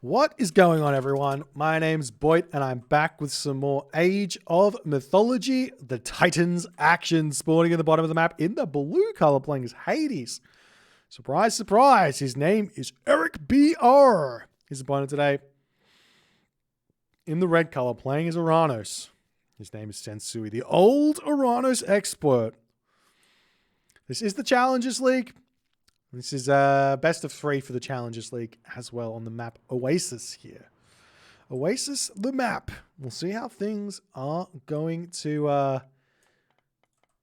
What is going on, everyone? My name's Boit, and I'm back with some more Age of Mythology. The Titans action spawning in the bottom of the map in the blue color, playing as Hades. Surprise, surprise, his name is Eric BR. His opponent today in the red color, playing as Oranos. His name is Sensuy, the old Oranos expert. This is the Challengers League. This is best of 3 for the Challengers League as well on the map Oasis here. Oasis, the map. We'll see how things are going to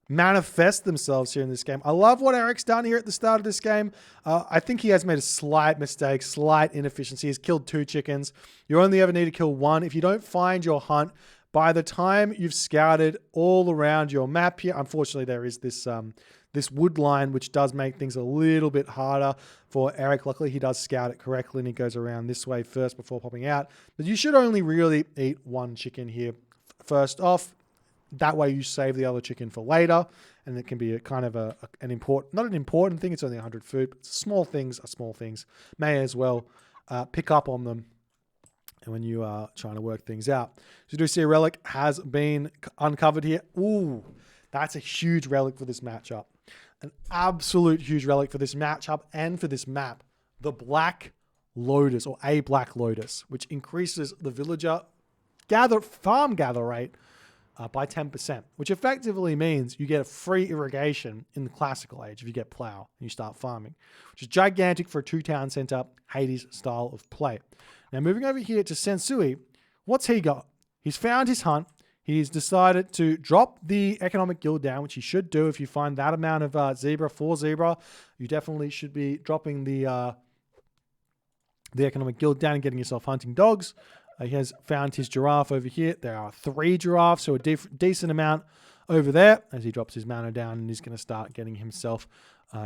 manifest themselves here in this game. I love what Eric's done here at the start of this game. I think he has made a slight mistake, slight inefficiency. He's killed 2 chickens. You only ever need to kill 1. If you don't find your hunt, by the time you've scouted all around your map here, unfortunately there is this wood line, which does make things a little bit harder for Eric. Luckily, he does scout it correctly, and he goes around this way first before popping out. But you should only really eat 1 chicken here first off. That way you save the other chicken for later, and it can be a kind of an important, not an important thing, it's only 100 food, but small things are small things. May as well pick up on them and when you are trying to work things out. So you do see a relic has been uncovered here. Ooh, that's a huge relic for this matchup. An absolute huge relic for this matchup and for this map. The Black Lotus, or a Black Lotus, which increases the villager farm gather rate by 10%, which effectively means you get a free irrigation in the classical age if you get plow and you start farming, which is gigantic for a 2-town center Hades style of play. Now moving over here to Sensuy, what's he got? He's found his hunt. He's decided to drop the economic guild down, which he should do. If you find that amount of zebra for zebra, you definitely should be dropping the economic guild down and getting yourself hunting dogs. He has found his giraffe over here. There are 3 giraffes, so a decent amount over there as he drops his mana down, and he's going to start getting himself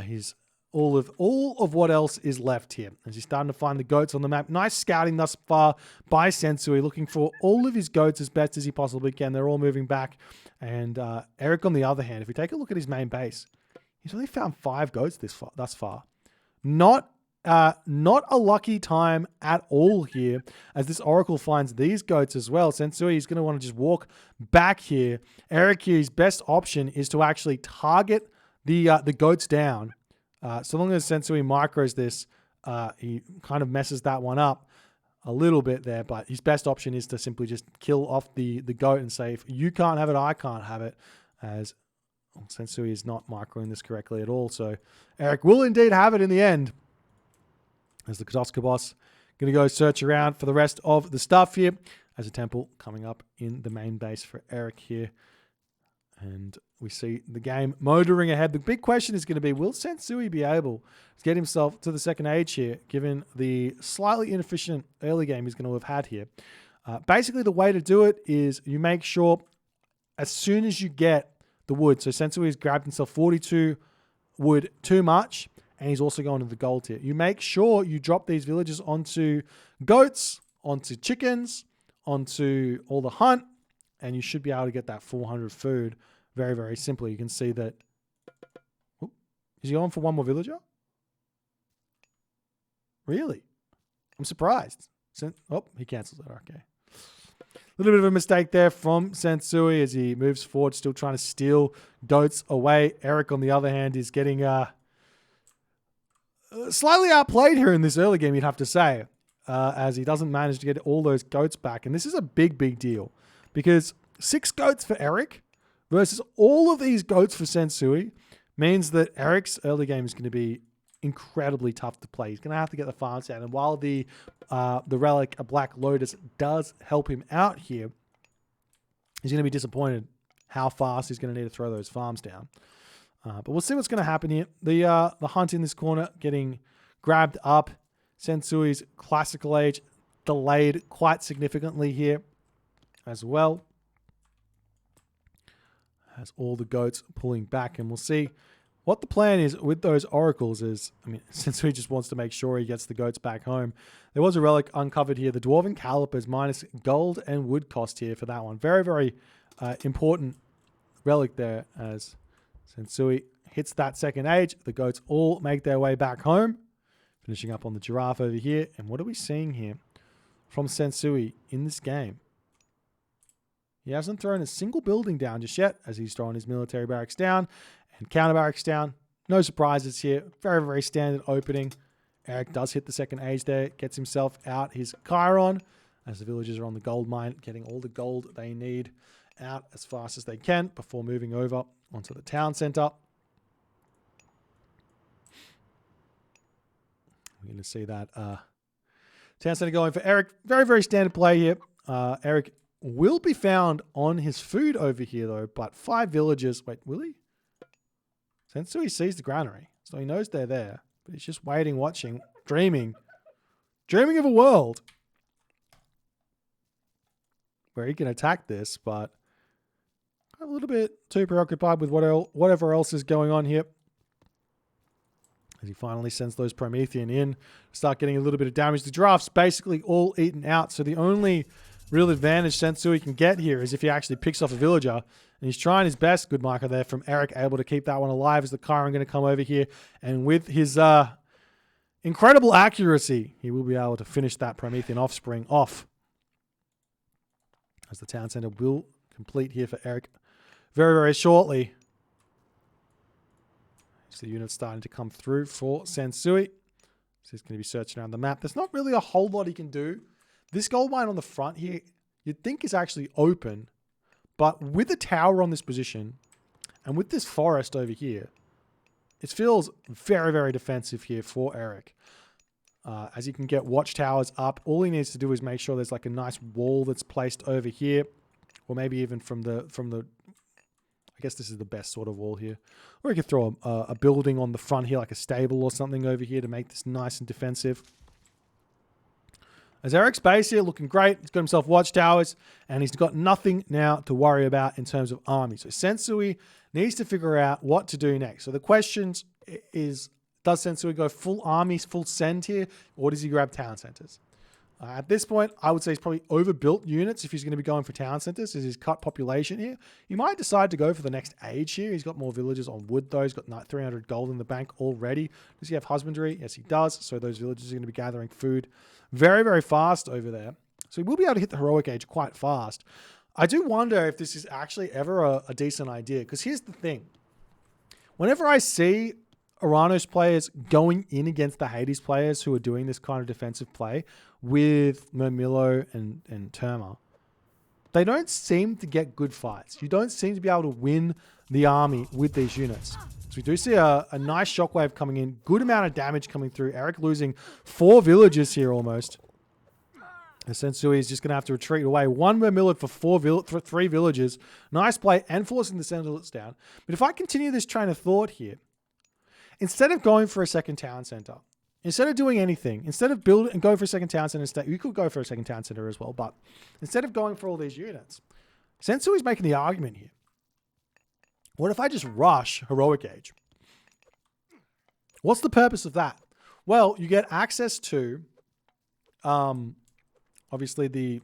his all of what else is left here. As he's starting to find the goats on the map. Nice scouting thus far by Sensuy, looking for all of his goats as best as he possibly can. They're all moving back. And Eric, on the other hand, if we take a look at his main base, he's only found 5 goats thus far. Not a lucky time at all here, as this Oracle finds these goats as well. Sensuy is going to want to just walk back here. Eric here, his best option is to actually target the goats down. So long as Sensuy micros this, he kind of messes that one up a little bit there, but his best option is to simply just kill off the goat and say, if you can't have it, I can't have it, as Sensuy is not microing this correctly at all. So Eric will indeed have it in the end, as the Kodoska boss going to go search around for the rest of the stuff here, as a temple coming up in the main base for Eric here. And we see the game motoring ahead. The big question is going to be, will Sensuy be able to get himself to the second age here, given the slightly inefficient early game he's going to have had here? Basically, the way to do it is you make sure as soon as you get the wood, so Sensuy has grabbed himself 42 wood too much, and he's also going to the gold tier. You make sure you drop these villagers onto goats, onto chickens, onto all the hunt, and you should be able to get that 400 food very, very simply. You can see that. Oh, is he going for 1 more villager? Really? I'm surprised. Oh, he cancels it. Okay. A little bit of a mistake there from Sensuy as he moves forward, still trying to steal goats away. Eric, on the other hand, is getting slightly outplayed here in this early game, you'd have to say, as he doesn't manage to get all those goats back. And this is a big, big deal, because 6 goats for Eric versus all of these goats for Sensuy means that Eric's early game is going to be incredibly tough to play. He's going to have to get the farms down. And while the relic, a Black Lotus, does help him out here, he's going to be disappointed how fast he's going to need to throw those farms down. But we'll see what's going to happen here. The hunt in this corner getting grabbed up. Sensuy's classical age delayed quite significantly here as well, as all the goats pulling back. And we'll see what the plan is with those oracles is. I mean, Sensuy just wants to make sure he gets the goats back home. There was a relic uncovered here. The Dwarven Calipers minus gold and wood cost here for that one. Very, very important relic there, as Sensuy hits that second age. The goats all make their way back home. Finishing up on the giraffe over here. And what are we seeing here? from Sensuy in this game. He hasn't thrown a single building down just yet, as he's throwing his military barracks down and counter barracks down. No surprises here. Very, very standard opening. Eric does hit the second age there, gets himself out his Chiron, as the villagers are on the gold mine, getting all the gold they need out as fast as they can before moving over onto the town center. We're going to see that town center going for Eric. Very, very standard play here. Eric will be found on his food over here, though, but 5 villagers. Wait, will he? Sensuy sees the granary, so he knows they're there, but he's just waiting, watching, dreaming of a world where he can attack this, but a little bit too preoccupied with whatever else is going on here. As he finally sends those Promethean in, start getting a little bit of damage. The giraffe's basically all eaten out, so the only real advantage Sensuy can get here is if he actually picks off a villager, and he's trying his best. Good marker there from Eric, able to keep that one alive as the Chiron going to come over here, and with his incredible accuracy, he will be able to finish that Promethean offspring off. As the town center will complete here for Eric very, very shortly. So the unit's starting to come through for Sensuy. So he's going to be searching around the map. There's not really a whole lot he can do. This gold mine on the front here, you'd think is actually open. But with the tower on this position, and with this forest over here, it feels very, very defensive here for Eric. As he can get watchtowers up, all he needs to do is make sure there's like a nice wall that's placed over here. Or maybe even from the I guess this is the best sort of wall here. Or he could throw a building on the front here, like a stable or something over here to make this nice and defensive. As Eric's base here looking great, he's got himself watchtowers, and he's got nothing now to worry about in terms of army. So Sensuy needs to figure out what to do next. So the question is, does Sensuy go full army, full send here, or does he grab town centers? At this point, I would say he's probably overbuilt units if he's going to be going for town centers. As he's cut population here, he might decide to go for the next age here. He's got more villagers on wood, though. He's got 300 gold in the bank already. Does he have husbandry? Yes, he does. So those villagers are going to be gathering food very, very fast over there. So he will be able to hit the heroic age quite fast. I do wonder if this is actually ever a decent idea, because here's the thing. Whenever I see Oranos players going in against the Hades players who are doing this kind of defensive play with Murmillo and Terma, they don't seem to get good fights. You don't seem to be able to win the army with these units. So we do see a nice shockwave coming in, good amount of damage coming through. Eric losing 4 villagers here almost. And Sensuy is just going to have to retreat away. 1 Murmillo for 3 villagers. Nice play and forcing the Sentinels down. But if I continue this train of thought here, instead of going for a second town center, instead of doing anything, instead of building and going for a second town center, you could go for a second town center as well, but instead of going for all these units, Sensuy is making the argument here. What if I just rush heroic age? What's the purpose of that? Well, you get access to, obviously the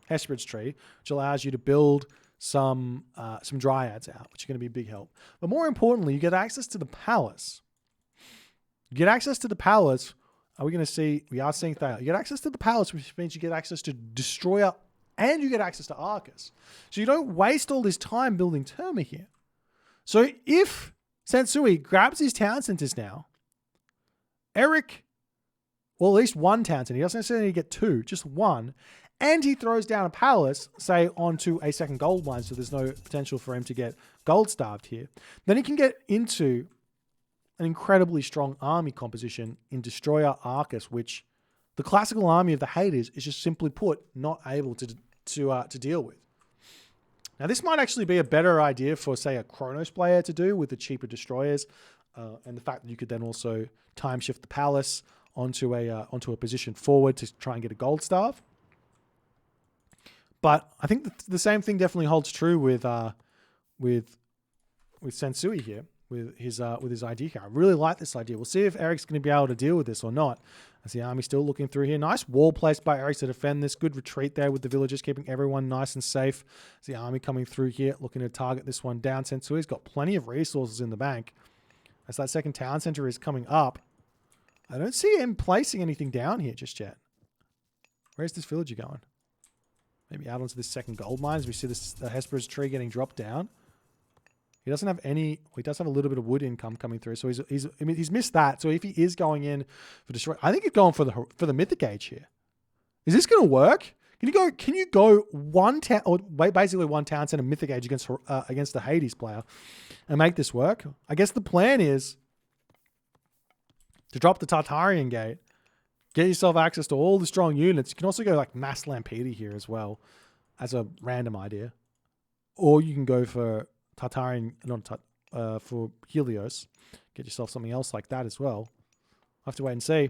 Hesperid's tree, which allows you to build some dryads out, which are going to be a big help. But more importantly, you get access to the palace. You get access to the palace. Are we going to see? We are seeing Thalia. You get access to the palace, which means you get access to Destroyer, and you get access to Arcus. So you don't waste all this time building Terma here. So if Sensuy grabs his town centers now, Eric, well, at least 1 town center. He doesn't necessarily get 2, just 1. And he throws down a palace, say, onto a second gold mine, so there's no potential for him to get gold starved here. Then he can get into an incredibly strong army composition in Destroyer Arcus, which the classical army of the Hades is just simply put not able to deal with. Now, this might actually be a better idea for, say, a Chronos player to do with the cheaper destroyers, and the fact that you could then also time shift the palace onto a position forward to try and get a gold starve. But I think the same thing definitely holds true with Sensuy here, with his idea here. I really like this idea. We'll see if Eric's going to be able to deal with this or not. As the army's still looking through here. Nice wall placed by Eric to defend this. Good retreat there with the villagers, keeping everyone nice and safe. As the army coming through here, looking to target this one down. Sensuy's got plenty of resources in the bank. As that second town center is coming up, I don't see him placing anything down here just yet. Where's this villager going? Maybe out onto this second gold mine as we see this Hesperus tree getting dropped down. He doesn't have any... Well, he does have a little bit of wood income coming through. So he's missed that. So if he is going in for destroy... I think he's going for the mythic age here. Is this going to work? Can you go one town... Or basically one town center mythic age against the Hades player and make this work? I guess the plan is to drop the Tartarian gate, get yourself access to all the strong units. You can also go like Mass Lampede here as well as a random idea. Or you can go for Tartarian, for Helios. Get yourself something else like that as well. I'll have to wait and see.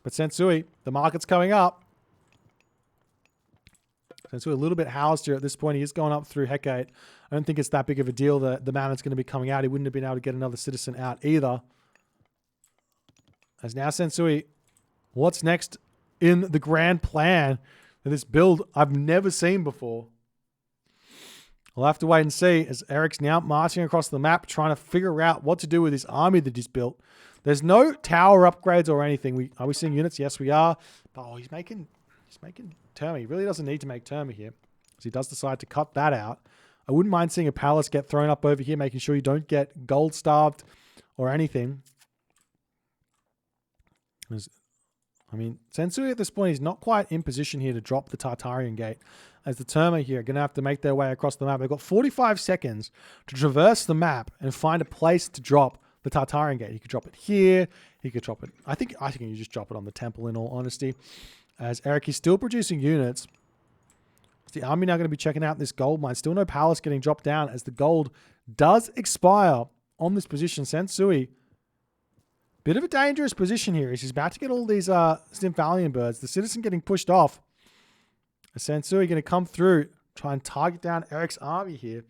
But Sensuy, the market's coming up. Sensuy a little bit housed here at this point. He is going up through Hecate. I don't think it's that big of a deal that the mana is going to be coming out. He wouldn't have been able to get another citizen out either. As now Sensuy, what's next in the grand plan of this build I've never seen before? We'll have to wait and see as Eric's now marching across the map trying to figure out what to do with this army that he's built. There's no tower upgrades or anything. Are we seeing units? Yes, we are. Oh, he's making Terma. He really doesn't need to make Terma here because he does decide to cut that out. I wouldn't mind seeing a palace get thrown up over here, making sure you don't get gold starved or anything. I mean, Sensuy at this point is not quite in position here to drop the Tartarian gate, as the Terma here are going to have to make their way across the map. They've got 45 seconds to traverse the map and find a place to drop the Tartarian gate. He could drop it here. He could drop it. I think you just drop it on the temple, in all honesty. As Eric is still producing units. Is the army now going to be checking out this gold mine? Still no palace getting dropped down as the gold does expire on this position. Sensuy, bit of a dangerous position here. He's about to get all these Stymphalian birds. The citizen getting pushed off. Sensuy going to come through, try and target down Eric's army here.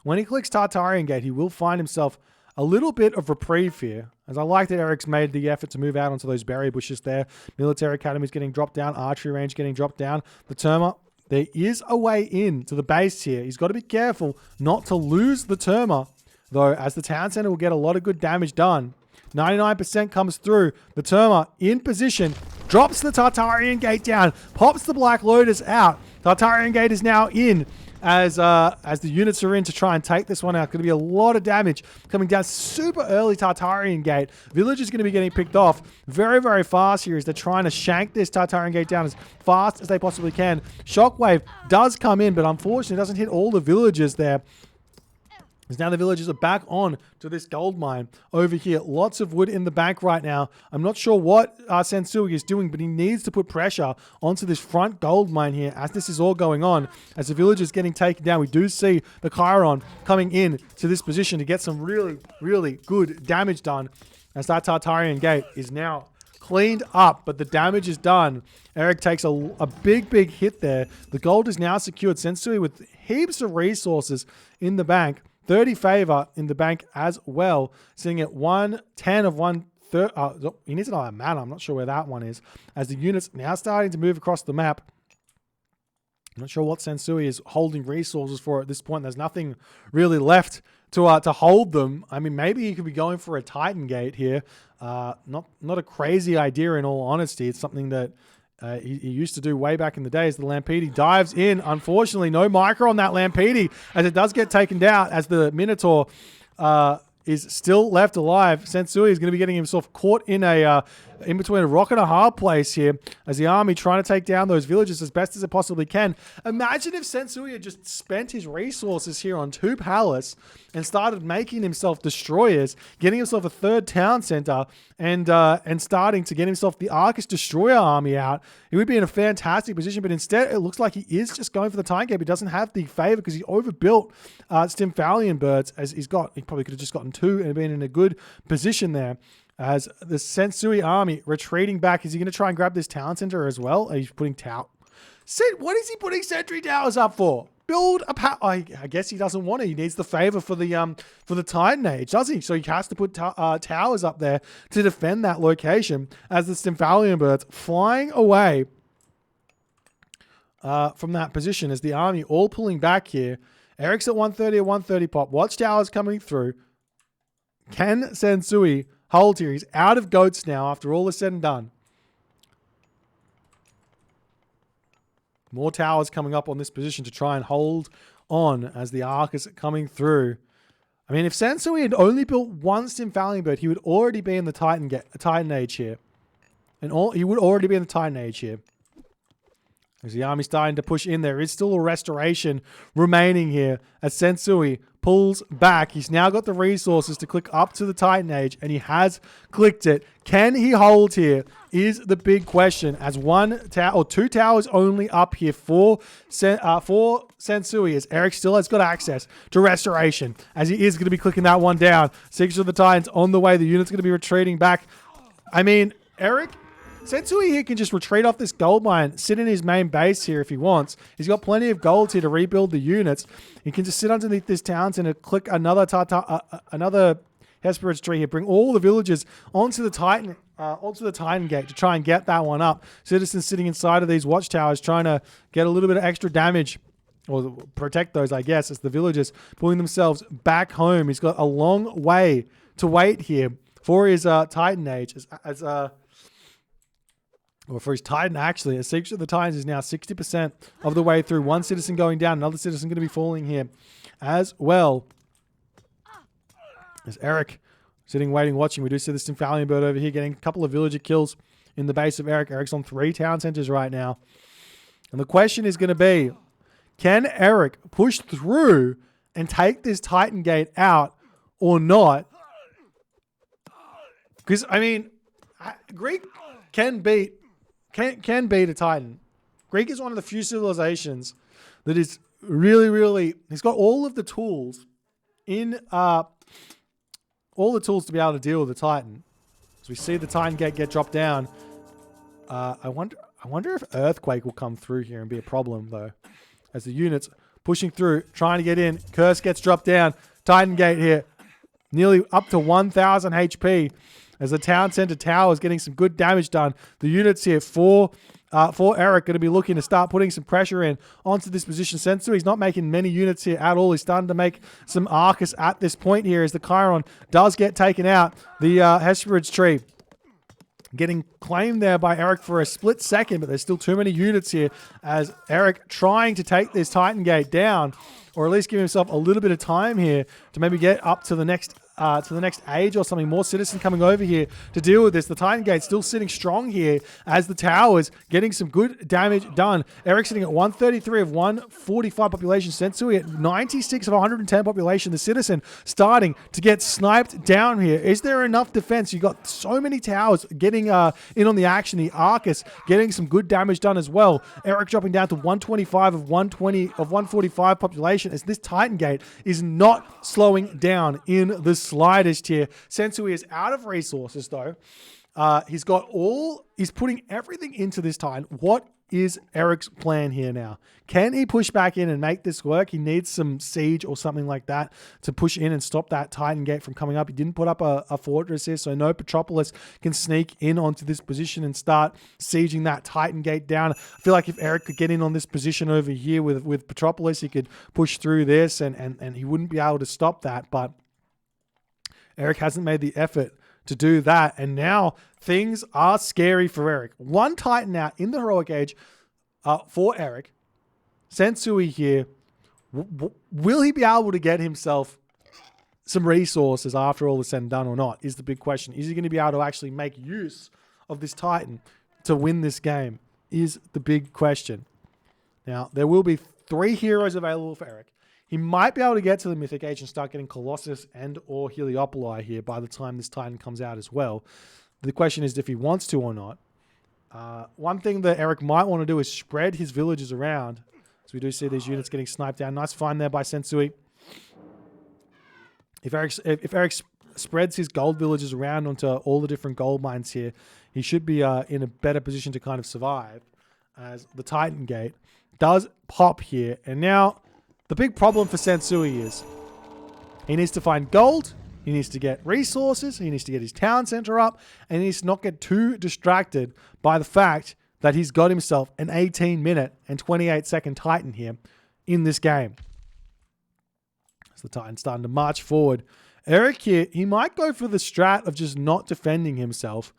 When he clicks Tartarian Gate, he will find himself a little bit of reprieve here. As I like that Eric's made the effort to move out onto those berry bushes there. Military Academy is getting dropped down. Archery range getting dropped down. The Terma, there is a way in to the base here. He's got to be careful not to lose the Terma, though, as the town center will get a lot of good damage done. 99% comes through. The Terma in position, drops the Tartarian Gate down, pops the Black Lotus out. Tartarian Gate is now in as the units are in to try and take this one out. Going to be a lot of damage coming down super early. Tartarian Gate. Village is going to be getting picked off very, very fast here as they're trying to shank this Tartarian Gate down as fast as they possibly can. Shockwave does come in, but unfortunately doesn't hit all the villagers there. As now the villagers are back on to this gold mine over here. Lots of wood in the bank right now. I'm not sure what Sensuy is doing, but he needs to put pressure onto this front gold mine here as this is all going on. As the villagers getting taken down, we do see the Chiron coming in to this position to get some really, really good damage done. As that Tartarian Gate is now cleaned up, but the damage is done. Eric takes a big, big hit there. The gold is now secured. Sensuy with heaps of resources in the bank. 30 favor in the bank as well. Sitting at 110 of 130. He needs another mana. I'm not sure where that one is. As the units now starting to move across the map. I'm not sure what Sensuy is holding resources for at this point. There's nothing really left to hold them. I mean, maybe he could be going for a Titan Gate here. Not a crazy idea in all honesty. It's something that he used to do way back in the days. The Lampede dives in. Unfortunately, no micro on that Lampede as it does get taken down as the Minotaur is still left alive. Sensuy is going to be getting himself caught in in between a rock and a hard place here as the army trying to take down those villages as best as it possibly can. Imagine if Sensuy had just spent his resources here on 2 palace and started making himself destroyers, getting himself a 3rd town center, and starting to get himself the Arcus Destroyer army out. He would be in a fantastic position, but instead it looks like he is just going for the Time Gate. He doesn't have the favor because he overbuilt Stymphalian birds as he probably could have just gotten 2 and been in a good position there. As the Sensuy army retreating back, is he going to try and grab this town center as well? He's putting what is he putting sentry towers up for? Build a I guess he doesn't want it. He needs the favor for the Titan Age, does he? So he has to put towers up there to defend that location. As the Stymphalian birds flying away from that position, as the army all pulling back here. Eric's at 130 or 130 pop. Watchtowers coming through. Can Sensuy hold here. He's out of goats now after all is said and done. More towers coming up on this position to try and hold on as the arc is coming through. I mean, if Sensuy had only built one Stimfallion bird, he would already be in the Titan Age here. He would already be in the Titan Age here. As the army's starting to push in, there is still a restoration remaining here as Sensuy pulls back. He's now got the resources to click up to the Titan Age, and he has clicked it. Can he hold here is the big question, as two towers only up here for Sensuy, as Eric still has got access to restoration, as he is going to be clicking that one down. Six of the Titans on the way. The unit's going to be retreating back. I mean, Sensuy here can just retreat off this gold mine, sit in his main base here if he wants. He's got plenty of gold here to rebuild the units. He can just sit underneath this town and click another Hesperid's tree here. Bring all the villagers onto the Titan gate to try and get that one up. Citizens sitting inside of these watchtowers trying to get a little bit of extra damage, or protect those, I guess, as the villagers pulling themselves back home. He's got a long way to wait here for his Titan Age, or for his Titan, actually. A Secret of the Titans is now 60% of the way through. One citizen going down, another citizen going to be falling here as well. As Eric sitting, waiting, watching. We do see the Stimfallion bird over here getting a couple of villager kills in the base of Eric. Eric's on 3 town centers right now. And the question is going to be, can Eric push through and take this Titan gate out or not? Because, I mean, Greek can beat a Titan. Greek is one of the few civilizations that is really, really, he's got all of the tools to be able to deal with the Titan. As we see the Titan gate get dropped down, I wonder if Earthquake will come through here and be a problem, though. As the units pushing through, trying to get in. Curse gets dropped down. Titan gate here, nearly up to 1,000 HP. As the town center tower is getting some good damage done. The units here for Eric going to be looking to start putting some pressure in onto this position. Sensuy, he's not making many units here at all. He's starting to make some Arcus at this point here as the Chiron does get taken out. The Hesperid's tree getting claimed there by Eric for a split second, but there's still too many units here as Eric trying to take this Titan gate down, or at least give himself a little bit of time here to maybe get up to the next age or something. More citizens coming over here to deal with this. The Titan gate still sitting strong here as the towers getting some good damage done. Eric sitting at 133 of 145 population. Sensuy at 96 of 110 population. The citizen starting to get sniped down here. Is there enough defense? You got so many towers getting in on the action. The Arcus getting some good damage done as well. Eric dropping down to 125 of 145 population as this Titan gate is not slowing down in the slightest here. Sensuy is out of resources though. He's putting everything into this Titan. What is Eric's plan here now? Can he push back in and make this work? He needs some siege or something like that to push in and stop that Titan gate from coming up. He didn't put up a fortress here, so no Petropolis can sneak in onto this position and start sieging that Titan gate down. I feel like if Eric could get in on this position over here with Petropolis, he could push through this and he wouldn't be able to stop that, but Eric hasn't made the effort to do that, and now things are scary for Eric. One Titan out in the heroic age for Eric. Sensuy here. Will he be able to get himself some resources after all is said and done or not, is the big question. Is he going to be able to actually make use of this Titan to win this game, is the big question. Now, there will be 3 heroes available for Eric. He might be able to get to the Mythic Age and start getting Colossus and or Heliopoli here by the time this Titan comes out as well. The question is if he wants to or not. One thing that Eric might want to do is spread his villages around. So we do see these units getting sniped down. Nice find there by Sensuy. If Eric spreads his gold villages around onto all the different gold mines here, he should be in a better position to kind of survive as the Titan Gate does pop here. And now the big problem for Sensuy is he needs to find gold, he needs to get resources, he needs to get his town center up, and he needs to not get too distracted by the fact that he's got himself an 18-minute and 28-second Titan here in this game. So the Titan's starting to march forward. Eric here, he might go for the strat of just not defending himself.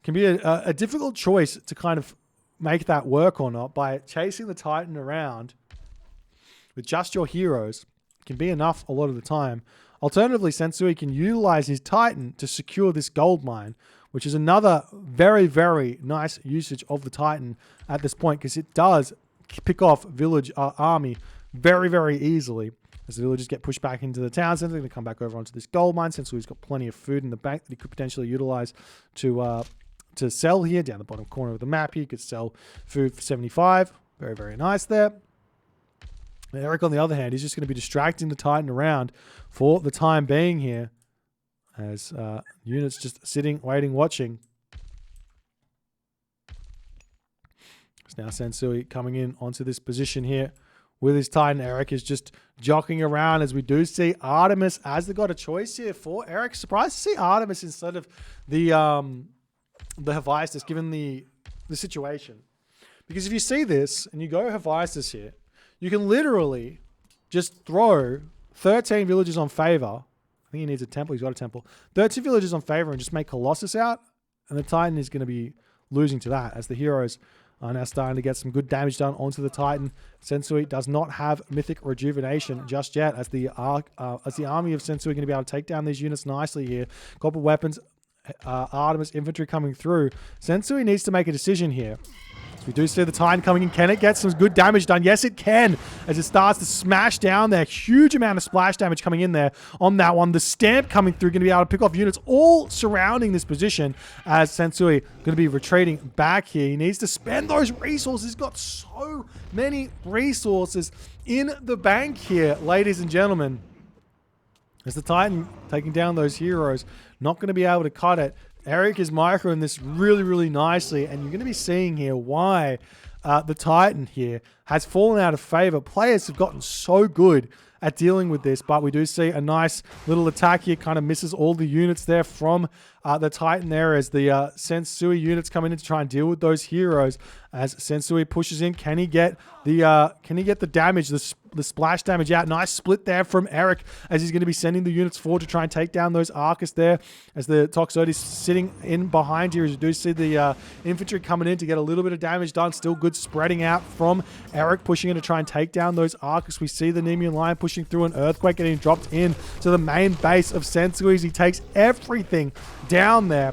Can be a difficult choice to kind of make that work or not by chasing the Titan around with just your heroes. Can be enough a lot of the time. Alternatively, Sensuy can utilize his Titan to secure this gold mine, which is another very, very nice usage of the Titan at this point, because it does pick off village army very, very easily. As the villagers get pushed back into the town center, they're going to come back over onto this gold mine. Sensuy's got plenty of food in the bank that he could potentially utilize to sell here. Down the bottom corner of the map here, you could sell food for 75. Very, very nice there. Eric, on the other hand, is just going to be distracting the Titan around for the time being here, as units just sitting, waiting, watching. It's now Sensuy coming in onto this position here with his Titan. Eric is just jockeying around, as we do see Artemis as they got a choice here for Eric. Surprised to see Artemis instead of the Hephaestus, given the situation. Because if you see this and you go Hephaestus here, you can literally just throw 13 villages on favor. I think he needs a temple. He's got a temple. 13 villages on favor and just make Colossus out. And the Titan is going to be losing to that, as the heroes are now starting to get some good damage done onto the Titan. Sensuy does not have Mythic Rejuvenation just yet, as the army of Sensuy are going to be able to take down these units nicely here. Copper weapons, Artemis infantry coming through. Sensuy needs to make a decision here. We do see the Titan coming in. Can it get some good damage done? Yes, it can, as it starts to smash down there. Huge amount of splash damage coming in there on that one. The stamp coming through, going to be able to pick off units all surrounding this position, as Sensuy going to be retreating back here. He needs to spend those resources. He's got so many resources in the bank here, ladies and gentlemen. As the Titan taking down those heroes, not going to be able to cut it. Eric is microing this really, really nicely, and you're going to be seeing here why the Titan here has fallen out of favor. Players have gotten so good at dealing with this, but we do see a nice little attack here. Kind of misses all the units there from the Titan there, as the Sensuy units come in to try and deal with those heroes. As Sensuy pushes in, can he get the damage, the splash damage out? Nice split there from Eric, as he's going to be sending the units forward to try and take down those Arcus there, as the Toxotes sitting in behind here. As you do see the infantry coming in to get a little bit of damage done. Still good spreading out from Eric, pushing in to try and take down those Arcus. We see the Nemean Lion pushing through an Earthquake, getting dropped in to the main base of Sensuy, as he takes everything down there.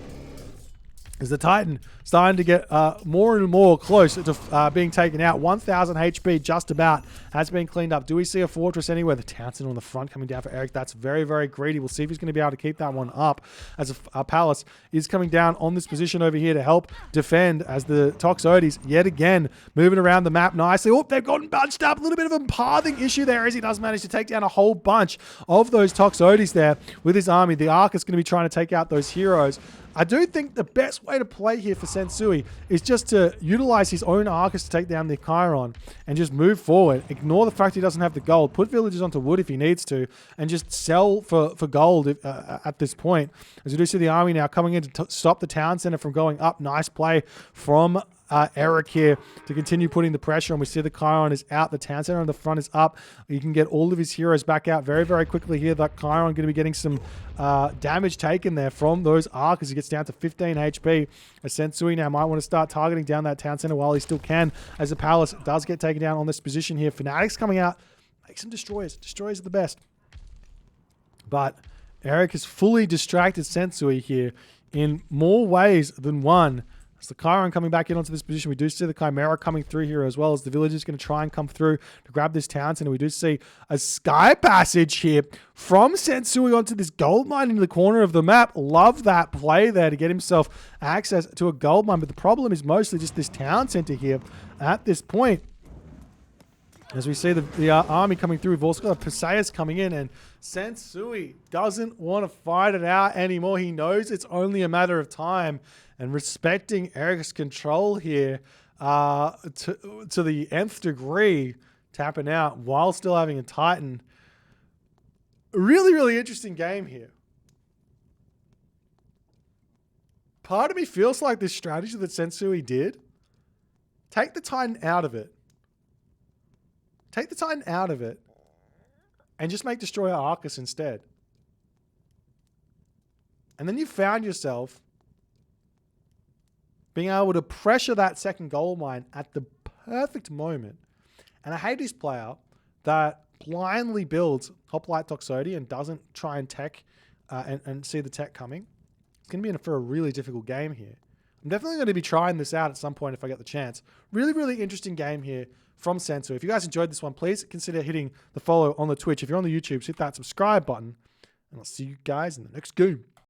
As the Titan starting to get more and more close to being taken out. 1,000 HP just about has been cleaned up. Do we see a fortress anywhere? The town center on the front coming down for Eric. That's very, very greedy. We'll see if he's going to be able to keep that one up, as a palace is coming down on this position over here to help defend, as the Toxotes yet again moving around the map nicely. Oh, they've gotten bunched up. A little bit of a pathing issue there, as he does manage to take down a whole bunch of those Toxotes there with his army. The Ark is going to be trying to take out those heroes. I do think the best way to play here for Sensuy is just to utilize his own Arcus to take down the Chiron and just move forward. Ignore the fact he doesn't have the gold. Put villagers onto wood if he needs to, and just sell for gold at this point. As you do see the army now coming in to stop the town center from going up. Nice play from Eric here to continue putting the pressure on. We see the Chiron is out. The town center on the front is up. You can get all of his heroes back out very, very quickly here. That Chiron going to be getting some damage taken there from those Arcs, as he gets down to 15 HP. As Sensuy now might want to start targeting down that town center while he still can, as the palace does get taken down on this position here. Fanatics coming out. Make some destroyers. Destroyers are the best. But Eric has fully distracted Sensuy here in more ways than one. As the Chiron coming back in onto this position, we do see the Chimera coming through here, as well as the villagers going to try and come through to grab this town center. We do see a sky passage here from Sensuy onto this gold mine in the corner of the map. Love that play there to get himself access to a gold mine, but the problem is mostly just this town center here at this point. As we see the army coming through, we've also got Perseus coming in, and Sensuy doesn't want to fight it out anymore. He knows it's only a matter of time, and respecting Eric's control here to the nth degree, tapping out while still having a Titan. Really, really interesting game here. Part of me feels like this strategy that Sensuy did, take the Titan out of it. Take the Titan out of it and just make Destroyer Arcus instead. And then you found yourself being able to pressure that second gold mine at the perfect moment. And I hate this player that blindly builds Hoplite Toxote and doesn't try and tech and see the tech coming. It's going to be in for a really difficult game here. I'm definitely going to be trying this out at some point if I get the chance. Really, really interesting game here from Sensuy. If you guys enjoyed this one, please consider hitting the follow on the Twitch. If you're on the YouTube, hit that subscribe button. And I'll see you guys in the next game.